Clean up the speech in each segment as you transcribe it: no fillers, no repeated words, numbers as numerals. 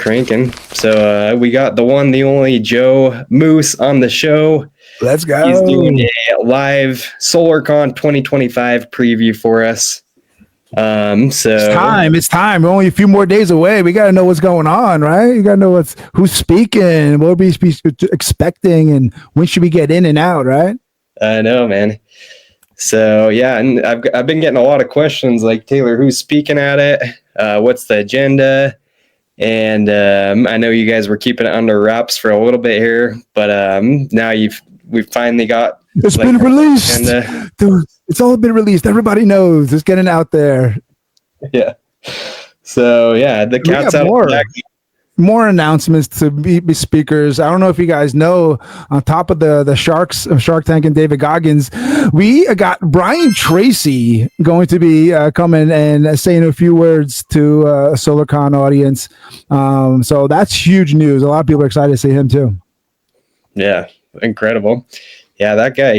cranking. So we got the one, the only Joe Moose on the show. Let's go. He's doing a live Solarcon 2025 preview for us. It's time. We're only a few more days away. We got to know what's going on, right? You got to know who's speaking, what we be expecting, and when should we get in and out, right? I know, man. So yeah, and I've been getting a lot of questions like, Taylor, who's speaking at it? What's the agenda? And I know you guys were keeping it under wraps for a little bit here, but now we've finally got it's been released. Dude, it's all been released. Everybody knows. It's getting out there. Yeah. So yeah, the cat's out of the bag. More announcements to be speakers. I don't know if you guys know, on top of the Shark Tank and David Goggins, we got Brian Tracy going to be coming and saying a few words to a Solarcon audience. So that's huge news. A lot of people are excited to see him too. Yeah, incredible. Yeah, that guy,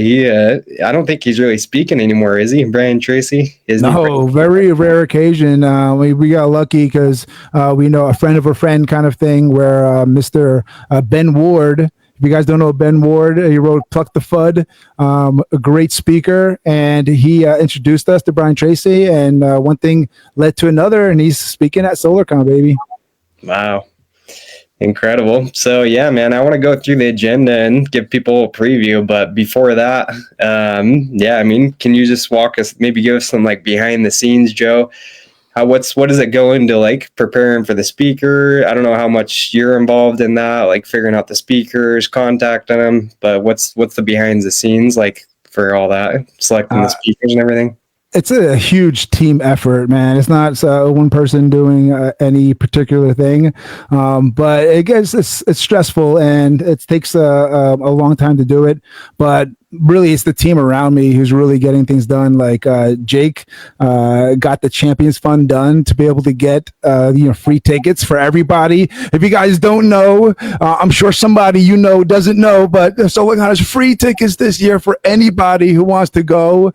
I don't think he's really speaking anymore, is he? Brian Tracy? No, very rare occasion. We got lucky because we know a friend of a friend kind of thing where Mr. Ben Ward, if you guys don't know Ben Ward, he wrote Pluck the Fud, a great speaker, and he introduced us to Brian Tracy, and one thing led to another, and he's speaking at Solarcon, baby. Wow. Incredible. So yeah, man, I want to go through the agenda and give people a preview. But before that, can you just walk us, maybe give us some like behind the scenes, Joe? What does it go into, like preparing for the speaker? I don't know how much you're involved in that, like figuring out the speakers, contacting them. But what's the behind the scenes like for all that, selecting the speakers and everything? It's a huge team effort, man. It's not one person doing any particular thing, but it's stressful and it takes a long time to do it. But really, it's the team around me who's really getting things done. Like Jake got the Champions Fund done to be able to get free tickets for everybody. If you guys don't know, I'm sure somebody doesn't know, but Solarcon has free tickets this year for anybody who wants to go.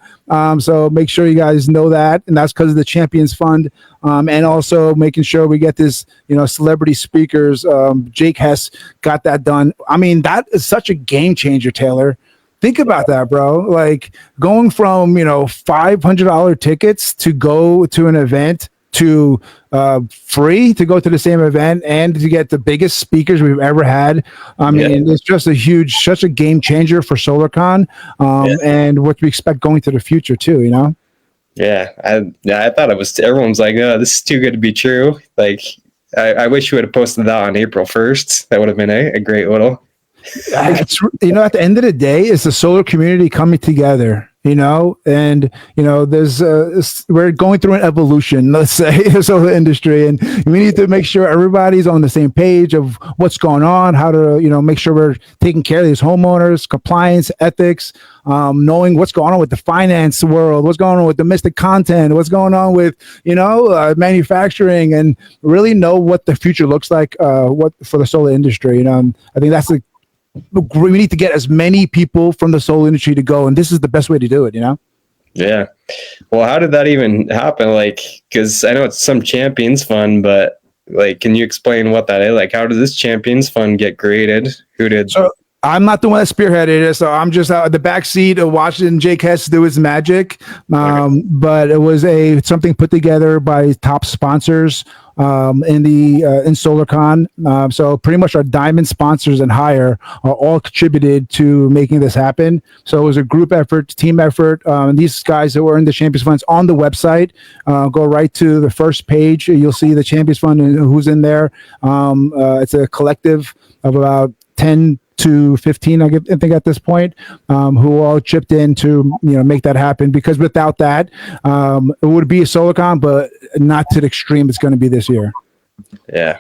So make sure you guys know that, and that's because of the Champions Fund, and also making sure we get this, celebrity speakers. Jake Hess got that done. I mean, that is such a game changer, Taylor. Think about that, bro. Like going from, $500 tickets to go to an event to free to go to the same event and to get the biggest speakers we've ever had. I mean, it's just such a game changer for Solarcon, and what we expect going to the future too, Yeah, I thought it was, everyone's like, oh, this is too good to be true. Like, I wish you would have posted that on April 1st. That would have been a great little. At the end of the day, it's the solar community coming together, and there's we're going through an evolution, let's say, the solar industry, and we need to make sure everybody's on the same page of what's going on, how to make sure we're taking care of these homeowners, compliance, ethics, knowing what's going on with the finance world, what's going on with domestic content, what's going on with manufacturing, and really know what the future looks like what for the solar industry. I think that's we need to get as many people from the solar industry to go, and this is the best way to do it. Yeah. Well, how did that even happen? Like, because I know it's some Champions Fund, but like, can you explain what that is? Like, how did this Champions Fund get created? Who did? So I'm not the one that spearheaded it, so I'm just out at the back seat watching Jake Hess do his magic. Okay. But it was something put together by top sponsors in Solarcon. So pretty much our diamond sponsors and higher are all contributed to making this happen. So it was a group effort, team effort. These guys that were in the Champions Funds on the website, go right to the first page. You'll see the Champions Fund and who's in there. It's a collective of about 10 to 15, I think at this point, who all chipped in to make that happen. Because without that, it would be a Solarcon, but not to the extreme it's going to be this year. Yeah.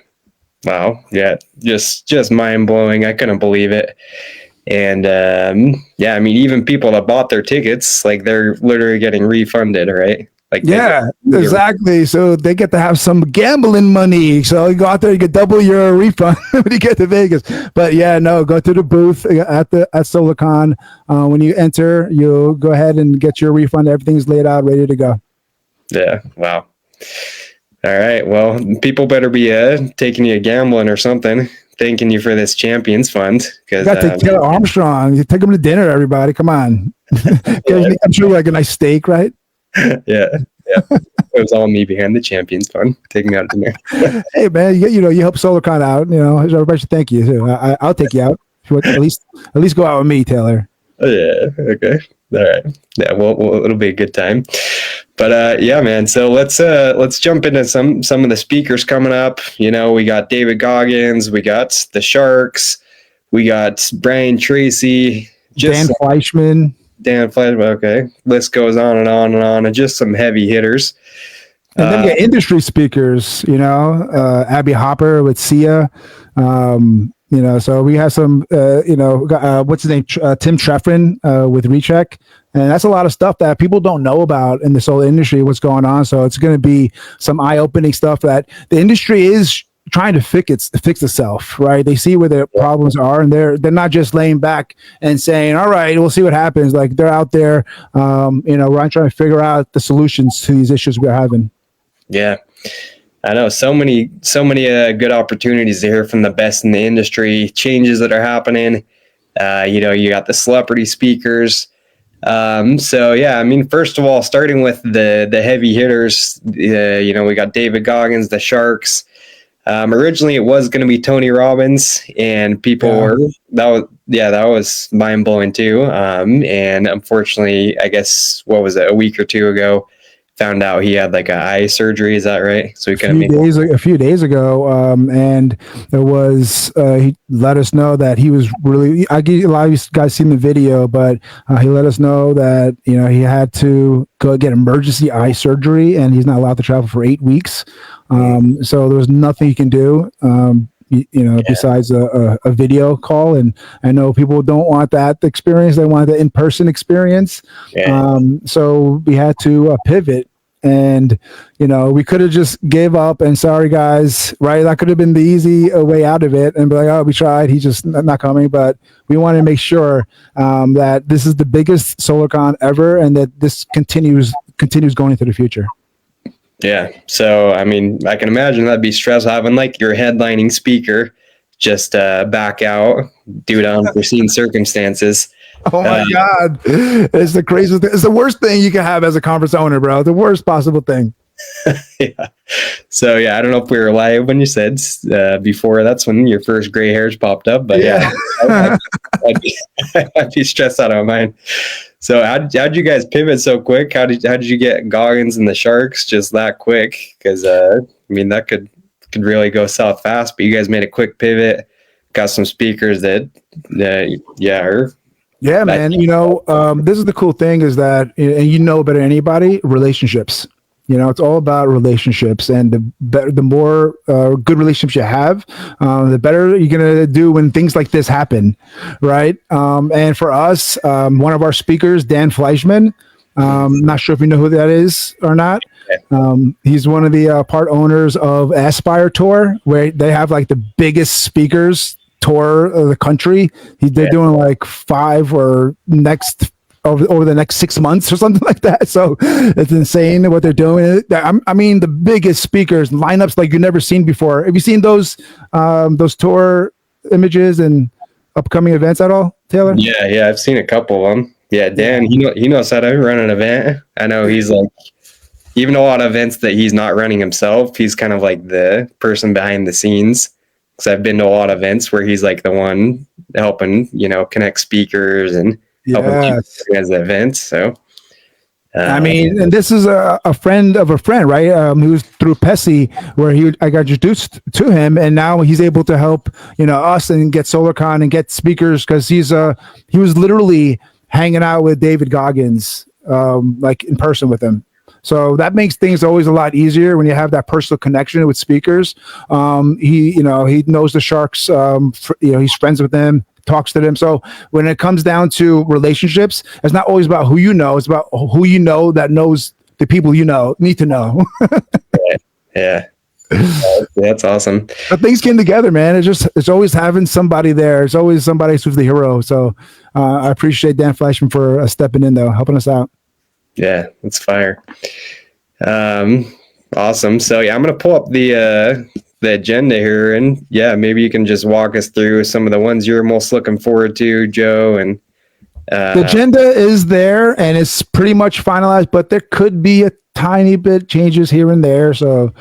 Wow. Yeah. Just mind blowing. I couldn't believe it. And I mean, even people that bought their tickets, like they're literally getting refunded, right? Like, yeah, exactly. So they get to have some gambling money. So you go out there, you get double your refund when you get to Vegas. But go to the booth at Solarcon. When you enter, you'll go ahead and get your refund. Everything's laid out, ready to go. Yeah. Wow. All right. Well, people better be taking you gambling or something, thanking you for this Champions Fund. You Because got to take Taylor Armstrong. You take him to dinner, everybody. Come on. I'm sure like a nice steak, right? yeah, yeah. It was all me behind the Champions Fund, taking me out to dinner. Hey, man, you help Solarcon out. Everybody should thank you too. I'll take you out. If you want, at least go out with me, Taylor. Yeah. Okay. All right. Yeah. Well, it'll be a good time. But yeah, man. So let's jump into some of the speakers coming up. We got David Goggins, we got the Sharks, we got Brian Tracy, Dan Fleischman. Okay, list goes on and on and on, and just some heavy hitters. And then we got industry speakers. Abby Hopper with SIA. So we have some. What's his name? Tim Treffin with Recheck. And that's a lot of stuff that people don't know about in the solar industry, what's going on. So it's going to be some eye-opening stuff that the industry is trying to fix itself, right? They see where their problems are, and they're not just laying back and saying, all right, we'll see what happens. Like, they're out there, we're trying to figure out the solutions to these issues we're having. Yeah. I know so many good opportunities to hear from the best in the industry, changes that are happening. You got the celebrity speakers. So yeah, I mean, first of all, starting with the heavy hitters, we got David Goggins, the Sharks. Originally it was going to be Tony Robbins, and that was mind blowing too. And unfortunately, I guess, what was it, a week or two ago, found out he had like an eye surgery. Is that right? So he a few days ago, and it was he let us know that he was really. I get a lot of you guys seen the video, but he let us know that he had to go get emergency eye surgery, and he's not allowed to travel for 8 weeks. So there was nothing he can do. Besides a video call. And I know people don't want that experience. They want the in-person experience. Yeah. So we had to pivot, and, we could have just gave up and sorry guys, right? That could have been the easy way out of it and be like, oh, we tried. He's just not coming. But we want to make sure that this is the biggest Solarcon ever, and that this continues going into the future. Yeah. So, I mean, I can imagine that'd be stressful having like your headlining speaker just back out due to unforeseen circumstances. Oh my God. It's the craziest thing. It's the worst thing you can have as a conference owner, bro. The worst possible thing. Yeah. So, yeah, I don't know if we were live when you said before. That's when your first gray hairs popped up. But yeah, I'd be stressed out of my mind. So how'd you guys pivot so quick? How did you get Goggins and the Sharks just that quick? Because that could really go south fast. But you guys made a quick pivot, got some speakers that yeah, man. This is the cool thing is that, and better than anybody, relationships. It's all about relationships, and the more good relationships you have, the better you're going to do when things like this happen, right? And for us, one of our speakers, Dan Fleischman, not sure if you know who that is or not. He's one of the part owners of Aspire Tour, where they have like the biggest speakers tour of the country. They're doing like 5 or over the next 6 months or something like that. So it's insane what they're doing. I mean, the biggest speakers, lineups like you've never seen before. Have you seen those tour images and upcoming events at all, Taylor? Yeah, I've seen a couple of them. Yeah, Dan, he knows how to run an event. I know he's like, even a lot of events that he's not running himself, he's kind of like the person behind the scenes. Because I've been to a lot of events where he's like the one helping, connect speakers and helping as the events. So, I mean, and this is a friend of a friend, right? Who was through Pessy, where I got introduced to him, and now he's able to help us and get Solarcon and get speakers, because he was literally hanging out with David Goggins, like in person with him. So that makes things always a lot easier when you have that personal connection with speakers. He knows the Sharks. He's friends with them, talks to them. So when it comes down to relationships, it's not always about who you know. It's about who you know that knows the people need to know. Yeah. That's awesome. But things came together, man. It's always having somebody there. It's always somebody who's the hero. So I appreciate Dan Fleischman for stepping in, though, helping us out. Yeah, it's fire. Awesome. So yeah, I'm gonna pull up the agenda here, and yeah, maybe you can just walk us through some of the ones you're most looking forward to, Joe. And The agenda is there and it's pretty much finalized, but there could be a tiny bit changes here and there. So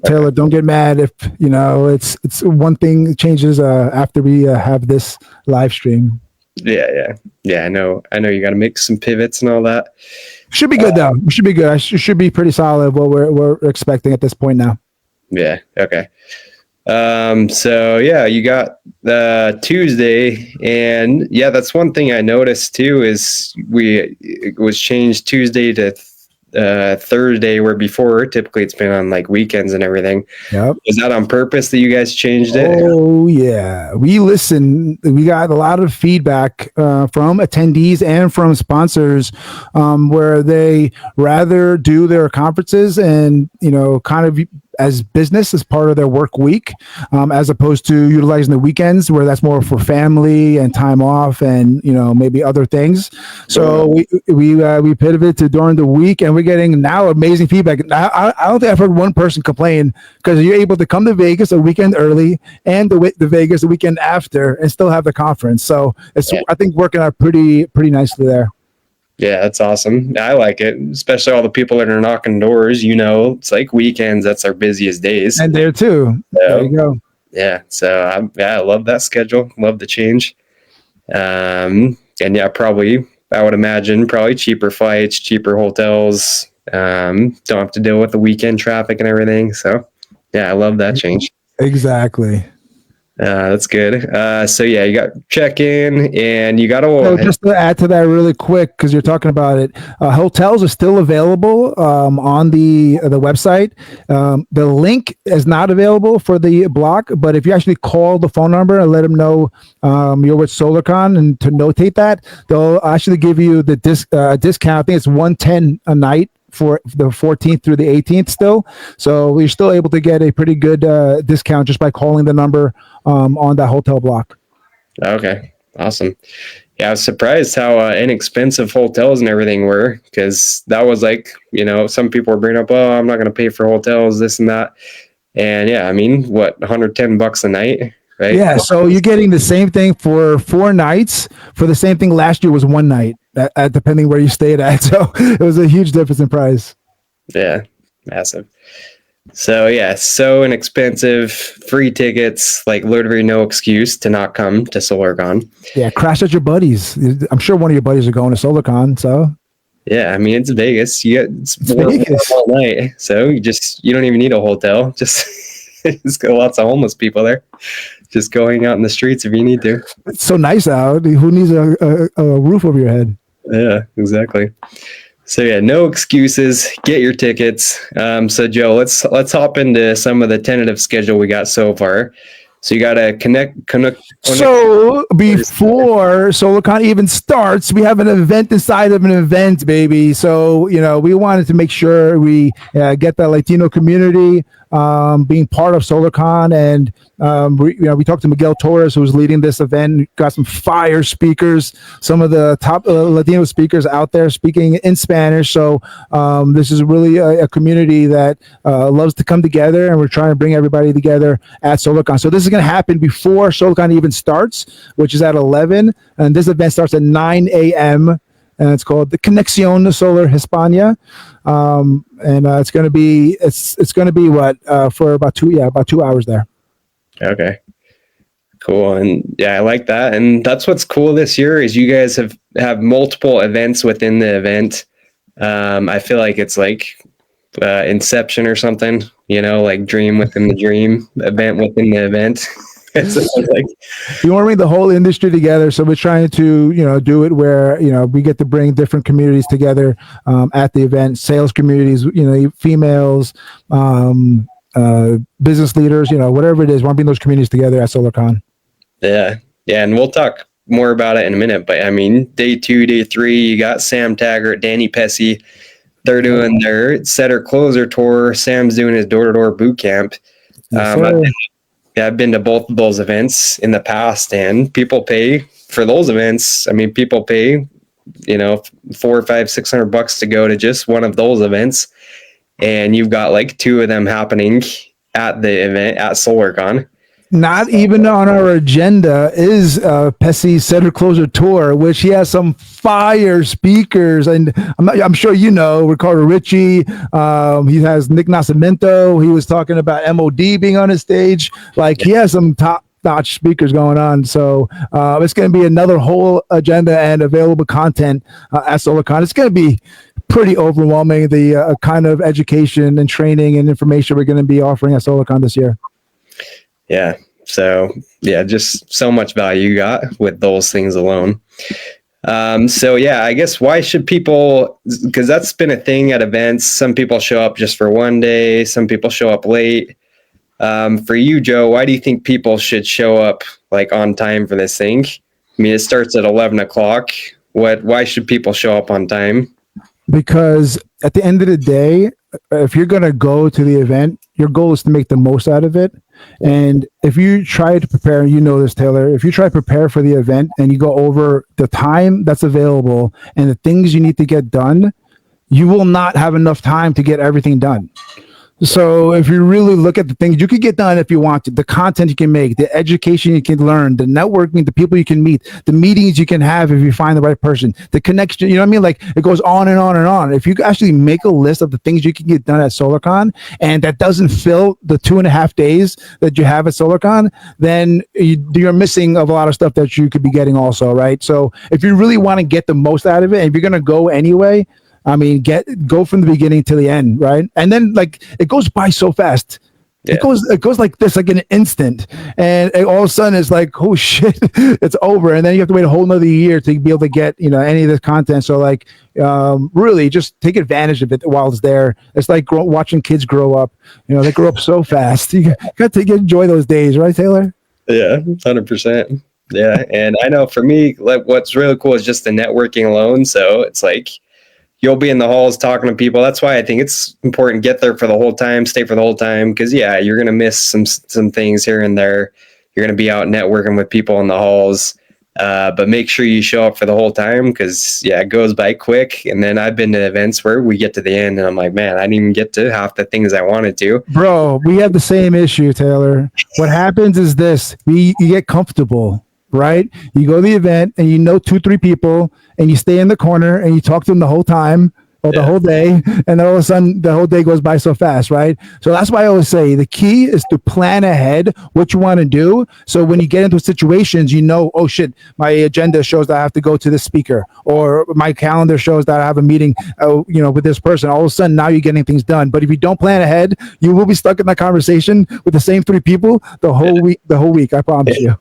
Taylor, don't get mad if it's one thing changes after we have this live stream. yeah. I know you got to make some pivots and all that. Should be good though. Should be good. Should be pretty solid. What we're expecting at this point now. Yeah. Okay. So yeah, you got the Tuesday, and yeah, that's one thing I noticed too is it was changed Tuesday to Thursday, where before typically it's been on like weekends and everything. Yep. Is that on purpose that you guys changed it? Oh yeah, we listened. We got a lot of feedback from attendees and from sponsors, where they rather do their conferences and kind of as business as part of their work week, as opposed to utilizing the weekends where that's more for family and time off and maybe other things. So we pivoted to during the week, and we're getting now amazing feedback. I don't think I've heard one person complain, because you're able to come to Vegas a weekend early and the Vegas a weekend after and still have the conference. So it's I think working out pretty nicely there. Yeah, that's awesome. I like it, especially all the people that are knocking doors. It's like weekends. That's our busiest days. And there too. So, there you go. Yeah. So I love that schedule. Love the change. And yeah, probably, I would imagine probably cheaper flights, cheaper hotels. Don't have to deal with the weekend traffic and everything. So yeah, I love that change. Exactly. That's good. So yeah, you got check-in, and you got to. So just to add to that really quick, because you're talking about it, hotels are still available on the website. The link is not available for the block, but if you actually call the phone number and let them know you're with Solarcon and to notate that, they'll actually give you the discount. I think it's $110 a night for the 14th through the 18th still. So you're still able to get a pretty good discount just by calling the number on that hotel block. Okay. Awesome. Yeah, I was surprised how inexpensive hotels and everything were, because that was like, some people were bringing up, oh, I'm not going to pay for hotels, this and that. And yeah, I mean, what, $110 a night, right? Yeah. So you're getting the same thing for 4 nights. For the same thing last year was 1 night, depending where you stayed at. So it was a huge difference in price. Yeah. Massive. So yeah, so inexpensive, free tickets, like literally no excuse to not come to Solarcon. Yeah, crash at your buddies. I'm sure one of your buddies are going to Solarcon. So yeah, I mean, it's Vegas. It's Vegas all night, so you don't even need a hotel. Just got lots of homeless people there. Just go hang out in the streets if you need to. It's so nice out. Who needs a roof over your head? Yeah, exactly. So yeah, no excuses. Get your tickets. So Joe, let's hop into some of the tentative schedule we got so far. So you got to connect. So before Solarcon even starts, we have an event inside of an event, baby. So we wanted to make sure we get the Latino community being part of Solarcon, and we talked to Miguel Torres, who's leading this event. Got some fire speakers, some of the top Latino speakers out there speaking in Spanish. So this is really a community that loves to come together, and we're trying to bring everybody together at Solarcon. So this is going to happen before Solarcon even starts, which is at 11, and this event starts at 9 a.m. and it's called the Conexión Solar Hispania, and it's going to be what for about 2 hours there. Okay, cool. And yeah, I like that. And that's what's cool this year is you guys have multiple events within the event. I feel like it's like Inception or something, like dream within the dream, event within the event. So like, you want to bring the whole industry together, so we're trying to do it where we get to bring different communities together at the event, sales communities, females, business leaders, whatever it is. We want to bring those communities together at Solarcon. Yeah, and we'll talk more about it in a minute, but I mean, day 2, day 3, you got Sam Taggart, Danny Pesci. They're doing their setter closer tour. Sam's doing his door-to-door boot camp. I've been to both of those events in the past, and people pay for those events. I mean, people pay, $400, $500, $600 to go to just one of those events. and you've got like 2 of them happening at the event at Solarcon. Not even on our agenda is Pessy's Center Closer Tour, which he has some fire speakers, and I'm sure you know Ricardo Ricci. He has Nick Nascimento. He was talking about MOD being on his stage. Like, he has some top-notch speakers going on. So it's going to be another whole agenda and available content at Solarcon. It's going to be pretty overwhelming, the kind of education and training and information we're going to be offering at Solarcon this year. Yeah. So yeah, just so much value you got with those things alone. So yeah, I guess why should people, because that's been a thing at events. Some people show up just for one day. Some people show up late. For you, Joe, why do you think people should show up like on time for this thing? I mean, it starts at 11 o'clock. Why should people show up on time? Because at the end of the day, if you're going to go to the event, your goal is to make the most out of it. And if you try to prepare, you know this, Taylor, if you try to prepare for the event and you go over the time that's available and the things you need to get done, you will not have enough time to get everything done. So if you really look at the things you could get done if you want to, the content you can make, the education you can learn, the networking, the people you can meet, the meetings you can have if you find the right person, the connection, you know what I mean? Like, it goes on and on and on. If you actually make a list of the things you can get done at Solarcon, and that doesn't fill the 2.5 days that you have at Solarcon, then you're missing of a lot of stuff that you could be getting also, right? So if you really want to get the most out of it, and if you're going to go anyway, I mean, go from the beginning to the end, right? And then, like, it goes by so fast. Yeah. It goes like this, like an instant, and all of a sudden it's like, oh shit, it's over. And then you have to wait a whole nother year to be able to get, any of this content. So like, really just take advantage of it while it's there. It's like watching kids grow up. They grow up so fast. You got to enjoy those days, right, Taylor? Yeah, 100%. Yeah, and I know for me, like, what's really cool is just the networking alone. So it's like, you'll be in the halls talking to people. That's why I think it's important to get there for the whole time, stay for the whole time. Because yeah, you're gonna miss some things here and there. You're gonna be out networking with people in the halls, but make sure you show up for the whole time, because yeah, it goes by quick. And then I've been to events where we get to the end and I'm like, man, I didn't even get to half the things I wanted to. Bro, we have the same issue, Taylor. What happens is this: you get comfortable. Right? You go to the event and 2-3 people and you stay in the corner and you talk to them the whole time or the whole day, and then all of a sudden the whole day goes by so fast, right? So that's why I always say the key is to plan ahead what you want to do. So when you get into situations, oh shit, my agenda shows that I have to go to this speaker, or my calendar shows that I have a meeting, with this person. All of a sudden now you're getting things done. But if you don't plan ahead, you will be stuck in that conversation with the same 3 people the whole week. I promise you.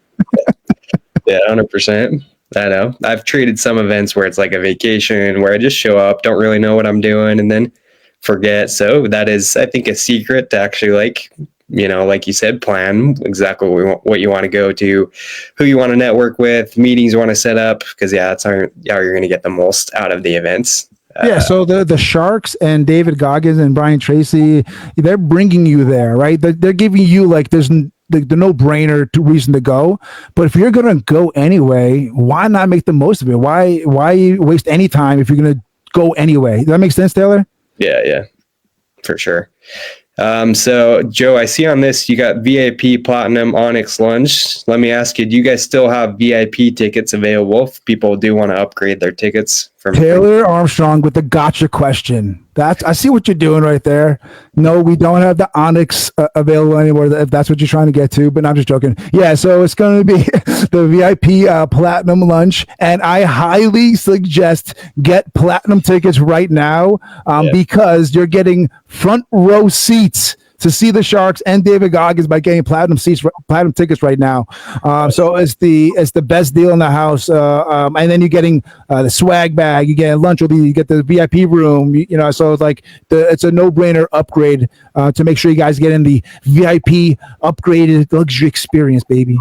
Yeah, 100%. I know. I've treated some events where it's like a vacation where I just show up, don't really know what I'm doing, and then forget. So that is, I think, a secret to actually, like you said, plan exactly what you want to go to, who you want to network with, meetings you want to set up, because that's how you're going to get the most out of the events. So the Sharks and David Goggins and Brian Tracy, they're bringing you there, right? They're giving you, like, there's the no-brainer reason to go. But if you're going to go anyway, why not make the most of it? Why waste any time if you're going to go anyway? Does that make sense, Taylor? Yeah, for sure. So Joe, I see on this you got VIP, Platinum, Onyx lunch. Let me ask you, do you guys still have VIP tickets available if people do want to upgrade their tickets? Taylor Armstrong with the gotcha question. I see what you're doing right there. No, we don't have the Onyx available anymore, if that's what you're trying to get to, but I'm just joking. Yeah, so it's going to be the VIP Platinum lunch, and I highly suggest get Platinum tickets right now, because you're getting front row seats to see the Sharks and David Goggins by getting platinum tickets right now. So it's the best deal in the house. And then you're getting the swag bag, you get lunch, you get the VIP room, so it's like it's a no-brainer upgrade to make sure you guys get in the VIP upgraded luxury experience, baby.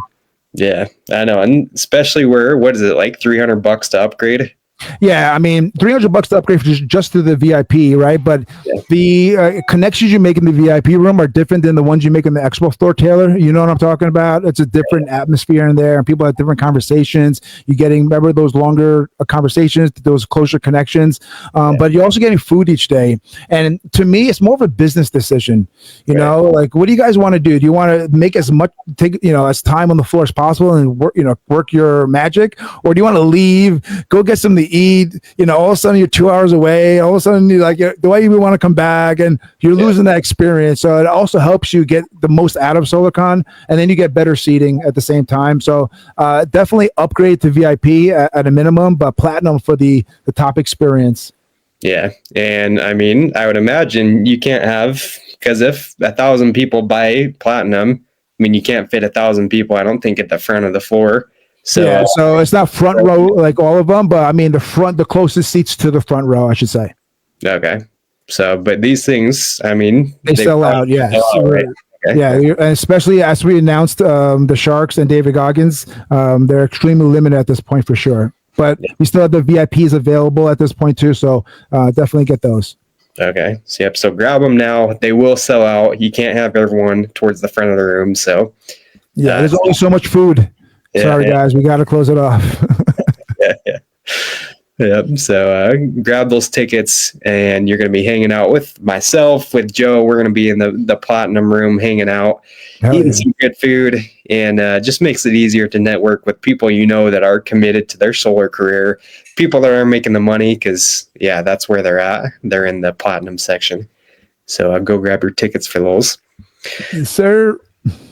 Yeah, I know. And especially what is it, like $300 to upgrade? Yeah, I mean, $300 to upgrade just to the VIP, right? But Yeah. the connections you make in the VIP room are different than the ones you make in the expo floor, Taylor. You know what I'm talking about? It's a different atmosphere in there, and people have different conversations. You're getting, remember those longer conversations, those closer connections, but you're also getting food each day. And to me, it's more of a business decision. You know, like, what do you guys want to do? Do you want to make as much, as time on the floor as possible and work your magic, or do you want to leave, go get something to eat? All of a sudden you're 2 hours away. All of a sudden you're like, do I even want to come back? And you're losing that experience. So it also helps you get the most out of Solarcon, and then you get better seating at the same time. So definitely upgrade to VIP at a minimum, but platinum for the top experience. Yeah. And I mean, I would imagine you can't have, because if 1,000 people buy platinum, I mean, you can't fit 1,000 people, I don't think, at the front of the floor. So, yeah, so it's not front row like all of them, but I mean the closest seats to the front row, I should say. Okay. So, but these things, I mean, they sell out. Yes. Sell out, right? Okay. Yeah, especially as we announced the Sharks and David Goggins, they're extremely limited at this point for sure. But we still have the VIPs available at this point too, so definitely get those. Okay. So, yep. So grab them now. They will sell out. You can't have everyone towards the front of the room. So, yeah, there's only so much food. Sorry, guys, we got to close it off. Yep. So grab those tickets, and you're going to be hanging out with myself, with Joe. We're going to be in the platinum room, hanging out, eating some good food, and just makes it easier to network with people that are committed to their solar career, people that are making the money, because that's where they're at. They're in the platinum section. So go grab your tickets for those. Yes, sir.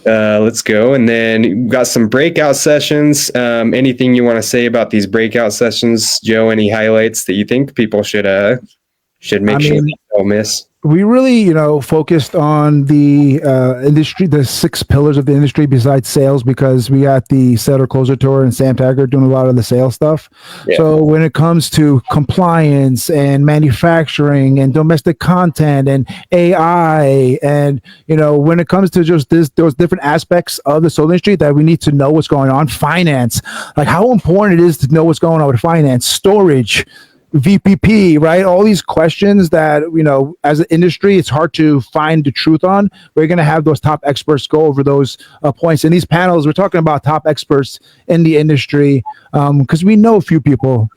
Let's go. And then we've got some breakout sessions. Anything you want to say about these breakout sessions, Joe? Any highlights that you think people should make sure they don't miss? We really, focused on the industry, the 6 pillars of the industry besides sales, because we got the Seller Closer Tour and Sam Taggart doing a lot of the sales stuff. Yeah. So when it comes to compliance and manufacturing and domestic content and AI, and when it comes to just those different aspects of the solar industry that we need to know what's going on, finance, like how important it is to know what's going on with finance, storage, VPP, right? All these questions that, as an industry, it's hard to find the truth on. We're going to have those top experts go over those points. In these panels, we're talking about top experts in the industry, because we know a few people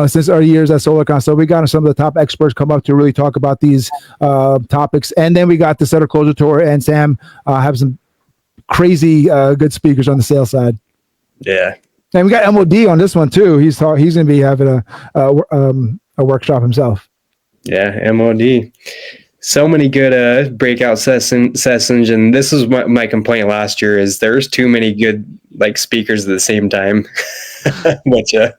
since our years at Solarcon. So we got some of the top experts come up to really talk about these topics. And then we got the Seller Closer Tour, and Sam have some crazy good speakers on the sales side. Yeah. And we got MOD on this one too. He's going to be having a workshop himself. Yeah, MOD. So many good breakout sessions, and this is my complaint last year: is there's too many good speakers at the same time. Which I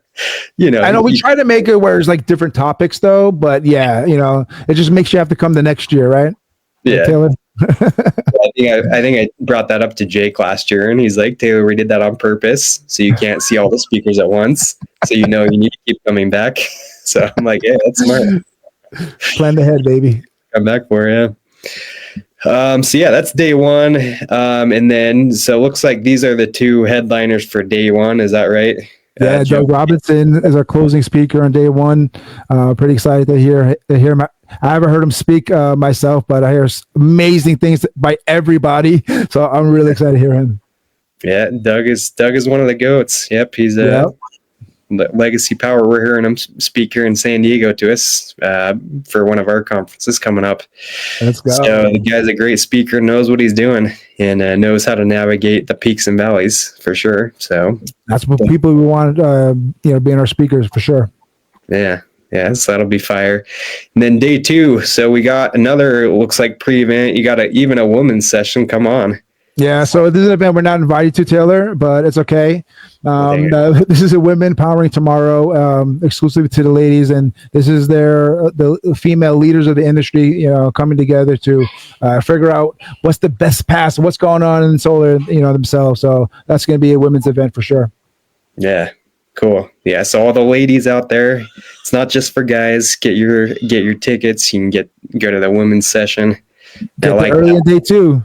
know we try to make it where it's different topics though, but it just makes you have to come the next year, right? Yeah. Taylor? I think I brought that up to Jake last year, and he's like, Taylor, we did that on purpose, so you can't see all the speakers at once, so you need to keep coming back. So I'm like, yeah, that's smart. Plan ahead, baby. Come back for you. So that's day one, and then so it looks like these are the 2 headliners for day one. Is that right? Yeah, Doug Robinson is our closing speaker on day one. Pretty excited to hear him. I haven't heard him speak myself, but I hear amazing things by everybody. So I'm really excited to hear him. Yeah, Doug is one of the goats. Yep, he's Legacy Power. We're hearing him speak here in San Diego to us for one of our conferences coming up. Let's go. So the guy's a great speaker, knows what he's doing, and knows how to navigate the peaks and valleys for sure. So that's what people we want, being our speakers for sure. Yeah. Yeah, so that'll be fire. And then day 2, so we got another, looks like pre-event. You got even a women's session. Come on. Yeah, so this is an event we're not invited to, Taylor, but it's okay. This is a Women Powering Tomorrow, exclusively to the ladies, and this is the female leaders of the industry, coming together to figure out what's the best path, what's going on in solar, themselves. So that's going to be a women's event for sure. Yeah. Cool. Yeah. So all the ladies out there, it's not just for guys. Get your tickets. You can go to the women's session. Get early in day 2.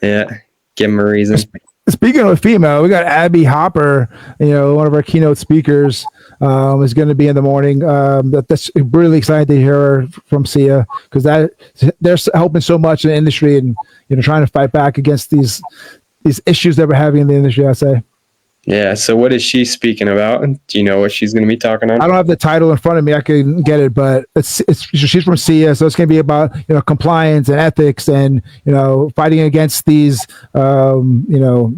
Yeah. Give them a reason. Speaking of female, we got Abby Hopper, one of our keynote speakers, is going to be in the morning. That's really excited to hear her from Sia, because they're helping so much in the industry, and trying to fight back against these issues that we're having in the industry, I'd say. Yeah. So what is she speaking about? Do you know what she's going to be talking on? I don't have the title in front of me. I can get it, but she's from SIA, so it's going to be about compliance and ethics, and fighting against these unfair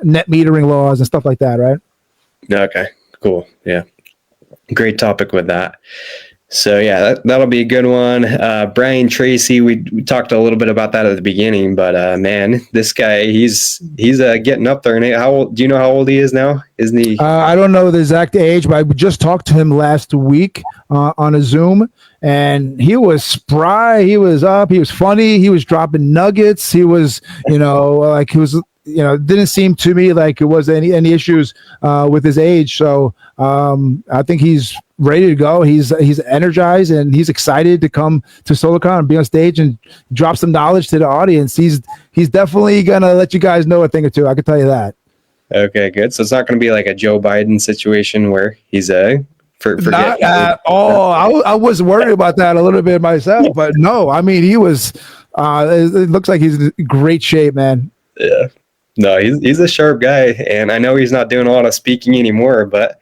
net metering laws and stuff like that, right? Okay, cool. Yeah, great topic with that. So yeah, that'll be a good one. Brian Tracy, we talked a little bit about that at the beginning, but man, this guy, he's getting up there. And how old? Do you know how old he is now? Isn't he? I don't know the exact age, but I just talked to him last week on a Zoom, and he was spry. He was up. He was funny. He was dropping nuggets. He was, like he was. Didn't seem to me like it was any issues with his age. So I think he's ready to go. He's energized, and he's excited to come to Solarcon and be on stage and drop some knowledge to the audience. He's definitely gonna let you guys know a thing or two. I can tell you that. Okay, good. So it's not going to be like a Joe Biden situation where he's not at all. I was worried about that a little bit myself, but no. I mean, he was. It looks like he's in great shape, man. Yeah. No, he's a sharp guy, and I know he's not doing a lot of speaking anymore, but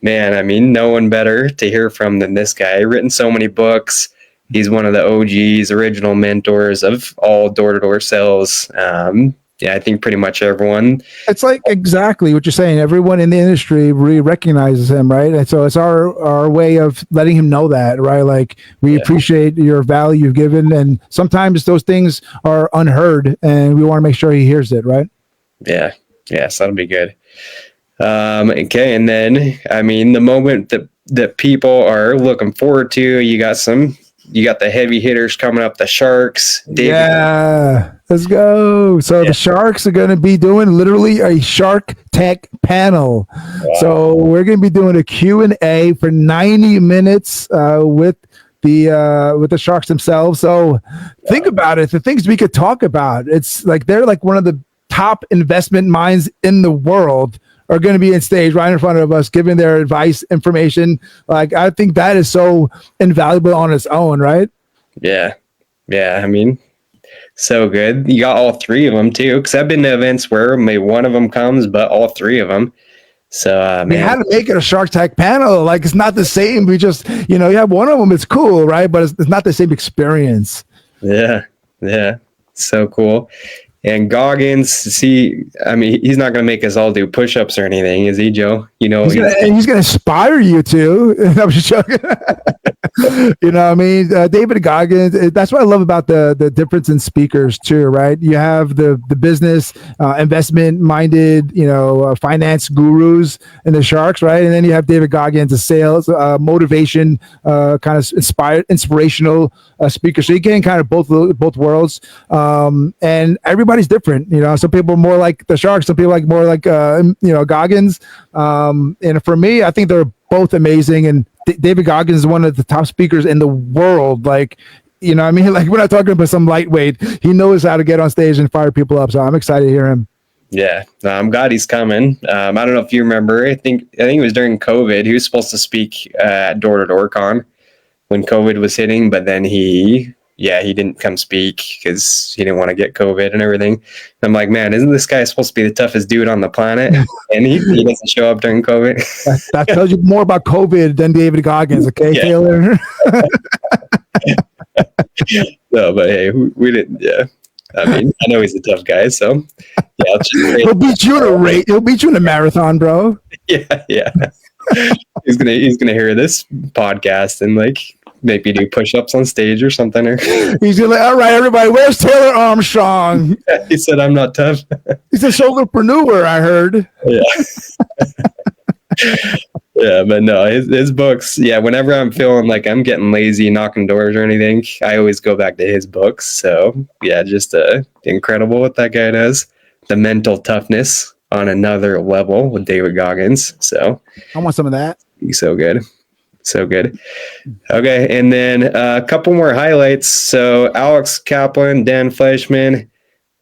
man, I mean, no one better to hear from than this guy. He's written so many books. He's one of the OGs, original mentors of all door-to-door sales. Yeah, I think pretty much everyone. It's like exactly what you're saying. Everyone in the industry really recognizes him, right? And so it's our way of letting him know that, right? Like, we appreciate your value you've given, and sometimes those things are unheard, and we want to make sure he hears it, right? Yeah. Yes, that'll be good. Okay, and then I mean, the moment that people are looking forward to, you got the heavy hitters coming up, the Sharks. David. Yeah, let's go. So the Sharks are going to be doing literally a Shark Tank panel. Wow. So we're going to be doing a Q&A for 90 minutes with the Sharks themselves. So think about it. The things we could talk about. It's like they're like one of the top investment minds in the world are going to be on stage right in front of us, giving their advice, information. Like, I think that is so invaluable on its own, right? Yeah. I mean, so good. You got all three of them too, because I've been to events where maybe one of them comes, but all three of them. So, man, how to make it a Shark Tank panel? Like, it's not the same. We just, you have one of them. It's cool, right? But it's not the same experience. Yeah, so cool. And Goggins, I mean, he's not going to make us all do push-ups or anything, is he, Joe? He's going to inspire you to. I'm just joking. What I mean? David Goggins, that's what I love about the difference in speakers too, right? You have the business, investment-minded, finance gurus in the Sharks, right? And then you have David Goggins, a sales, motivation, kind of inspirational speaker. So you're getting kind of both worlds. And everybody's different. Some people are more like the Sharks, some people like more like Goggins. And for me, I think they're both amazing. And David Goggins is one of the top speakers in the world. Like, I mean, like, we're not talking about some lightweight. He knows how to get on stage and fire people up. So I'm excited to hear him. Yeah, I'm glad he's coming. I don't know if you remember. I think it was during COVID. He was supposed to speak at Door to Door Con when COVID was hitting, but then he didn't come speak because he didn't want to get COVID and everything. And I'm like, man, isn't this guy supposed to be the toughest dude on the planet? And he doesn't show up during COVID. That tells you more about COVID than David Goggins, okay, Taylor? No, but hey, we didn't. Yeah, I mean, I know he's a tough guy, so yeah. He'll beat you in a race. He'll beat you in a marathon, bro. Yeah. He's gonna hear this podcast and like maybe do push-ups on stage or something. Or he's gonna all right, everybody, where's Taylor Armstrong? He said, I'm not tough. He's a solopreneur, I heard. Yeah. Yeah, but no, his books, whenever I'm feeling like I'm getting lazy knocking doors or anything, I always go back to his books. So yeah, just incredible what that guy does. The mental toughness on another level with David Goggins. So I want some of that. He's so good. Okay, and then a couple more highlights. So Alex Kaplan, Dan Fleischman,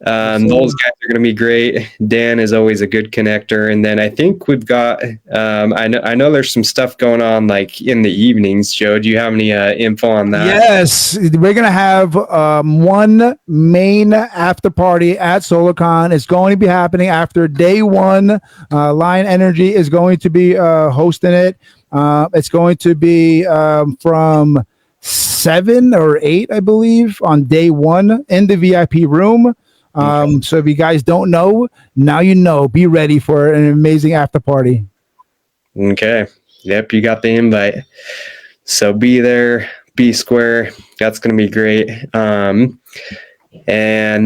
Those guys are going to be great. Dan is always a good connector. And then I think we've got, I know there's some stuff going on like in the evenings. Joe, do you have any info on that? Yes, we're going to have one main after party at Solarcon. It's going to be happening after day one. Lion Energy is going to be hosting it. It's going to be from 7 or 8, I believe, on day one in the VIP room. So if you guys don't know, now you know. Be ready for an amazing after party. Okay. Yep, you got the invite. So be there, be square. That's going to be great. And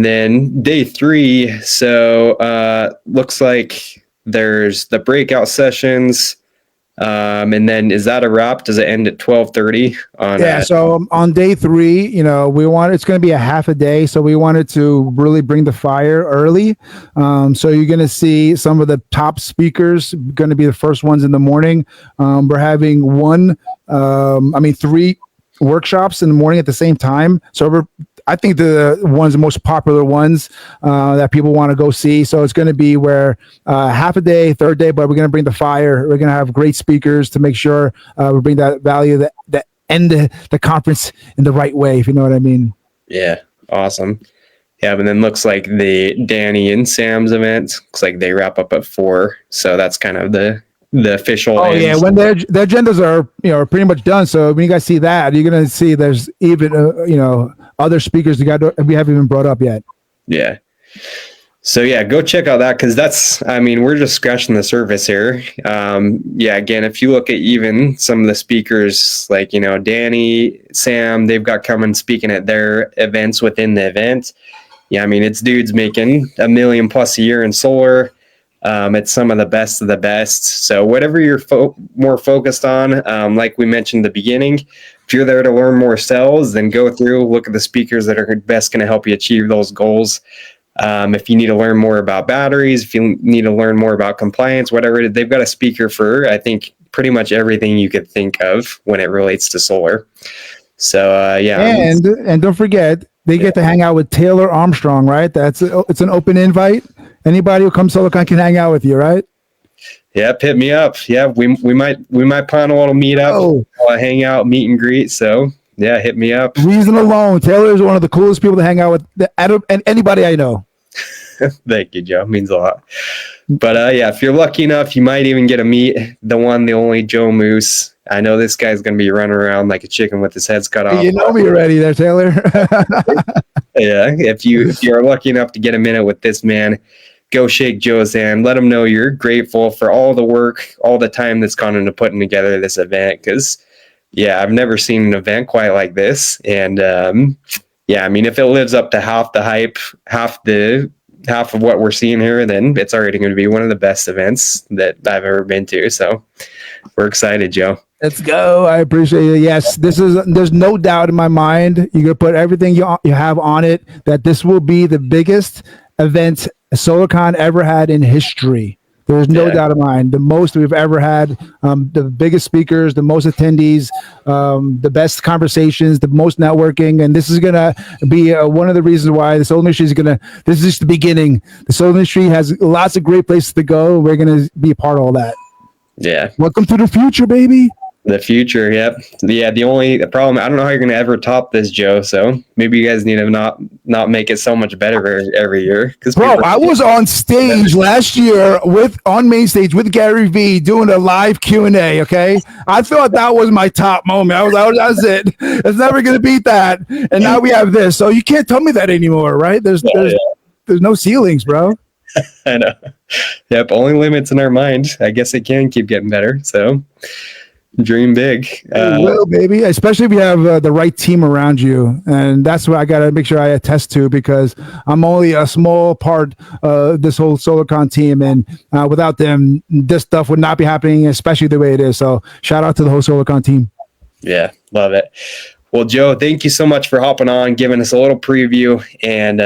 then day 3. So looks like there's the breakout sessions. And then is that a wrap? Does it end at 12:30? So on day 3, it's going to be a half a day. So we wanted to really bring the fire early. So you're going to see some of the top speakers going to be the first ones in the morning. We're having 3 workshops in the morning at the same time. So I think the most popular ones that people want to go see. So it's going to be where half a day, third day, but we're going to bring the fire. We're going to have great speakers to make sure we bring that value that end the conference in the right way, if you know what I mean. Yeah, awesome. Yeah, but then looks like the Danny and Sam's event looks like they wrap up at 4. So that's kind of the official. Oh ends. Yeah, when their agendas are pretty much done. So when you guys see that, you're going to see there's even other speakers we haven't even brought up yet. Yeah. So yeah, go check out that, because we're just scratching the surface here. Again, if you look at even some of the speakers like, Danny, Sam, they've got coming speaking at their events within the event. Yeah, it's dudes making $1 million plus a year in solar. It's some of the best. So whatever you're more focused on, like we mentioned at the beginning, if you're there to learn more sales, then go through, look at the speakers that are best going to help you achieve those goals. If you need to learn more about batteries, if you need to learn more about compliance, whatever, they've got a speaker for, I think, pretty much everything you could think of when it relates to solar. So, And don't forget, they get to hang out with Taylor Armstrong, right? It's an open invite. Anybody who comes to Solarcon can hang out with you, right? Yep, hit me up. Yeah, we might plan a little meetup, hang out, meet and greet. So yeah, hit me up. Reason alone, Taylor is one of the coolest people to hang out with, and anybody I know. Thank you, Joe. Means a lot. But if you're lucky enough, you might even get to meet the one, the only Joe Moose. I know this guy's going to be running around like a chicken with his head cut off. You know me already there, Taylor. Yeah, if you're lucky enough to get a minute with this man, go shake Joe's hand. Let him know you're grateful for all the work, all the time that's gone into putting together this event. Because, I've never seen an event quite like this. And, if it lives up to half the hype, half of what we're seeing here, then it's already going to be one of the best events that I've ever been to. So we're excited, Joe. Let's go. I appreciate it. Yes, there's no doubt in my mind. You're going to put everything you have on it that this will be the biggest event Solarcon ever had in history. There's no doubt in mind. The most we've ever had, the biggest speakers, the most attendees, the best conversations, the most networking. And this is going to be one of the reasons why the solar industry this is just the beginning. The solar industry has lots of great places to go. We're going to be a part of all that. Yeah. Welcome to the future, baby. The future, yep. Yeah, the only problem, I don't know how you're going to ever top this, Joe, so maybe you guys need to not make it so much better every year. Bro, I was on stage last year on main stage with Gary Vee doing a live Q&A, okay? I thought that was my top moment. I was like, that's it. It's never going to beat that. And now we have this. So you can't tell me that anymore, right? There's no ceilings, bro. I know. Yep, only limits in our mind. I guess it can keep getting better, so... Dream big. Will, baby, especially if you have the right team around you. And that's what I got to make sure I attest to, because I'm only a small part of this whole Solarcon team. And without them, this stuff would not be happening, especially the way it is. So shout out to the whole Solarcon team. Yeah, love it. Well, Joe, thank you so much for hopping on, giving us a little preview. And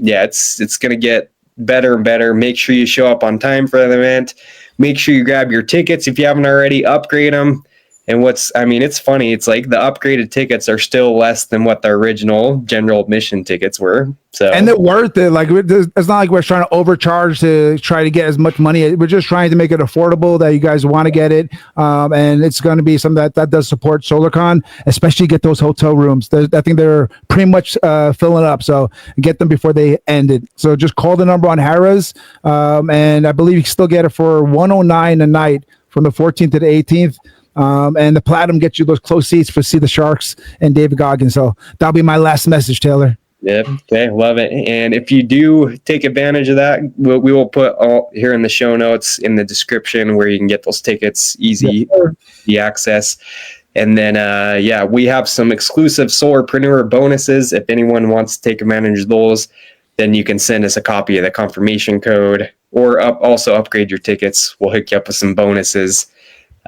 it's going to get better and better. Make sure you show up on time for the event. Make sure you grab your tickets if you haven't already. Upgrade them. And it's funny. It's like the upgraded tickets are still less than what the original general admission tickets were. So, and they're worth it. Like, it's not like we're trying to overcharge to try to get as much money. We're just trying to make it affordable that you guys want to get it. And it's going to be something that does support Solarcon, especially get those hotel rooms. I think they're pretty much filling up. So get them before they end it. So just call the number on Harrah's. And I believe you can still get it for $109 a night from the 14th to the 18th. And the platinum gets you those close seats for See the Sharks and David Goggins. So that'll be my last message, Taylor. Yep. Okay. Love it. And if you do take advantage of that, we will put all here in the show notes in the description where you can get those tickets, easy the access. And then, we have some exclusive Solarpreneur bonuses. If anyone wants to take advantage of those, then you can send us a copy of the confirmation code or also upgrade your tickets. We'll hook you up with some bonuses.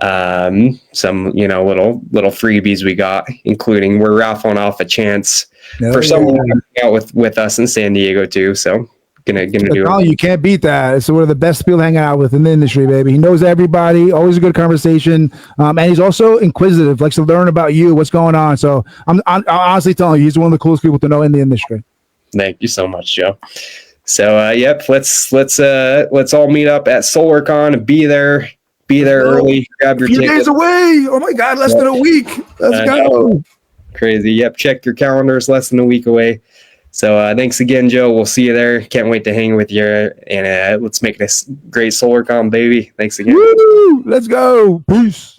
Some little freebies we got, including we're raffling off a chance for someone to hang out with us in San Diego too. So gonna do it. You can't beat that. It's one of the best people hanging out with in the industry, baby. He knows everybody, always a good conversation, and he's also inquisitive, likes to learn about you, what's going on. So I'm honestly telling you, he's one of the coolest people to know in the industry. Thank you so much, Joe. So let's all meet up at Solarcon. Be there early. Grab your ticket. Days away. Oh my God, less than a week. Let's go. Crazy. Yep. Check your calendars. Less than a week away. So thanks again, Joe. We'll see you there. Can't wait to hang with you. And let's make this great Solarcon, baby. Thanks again. Woo! Let's go. Peace.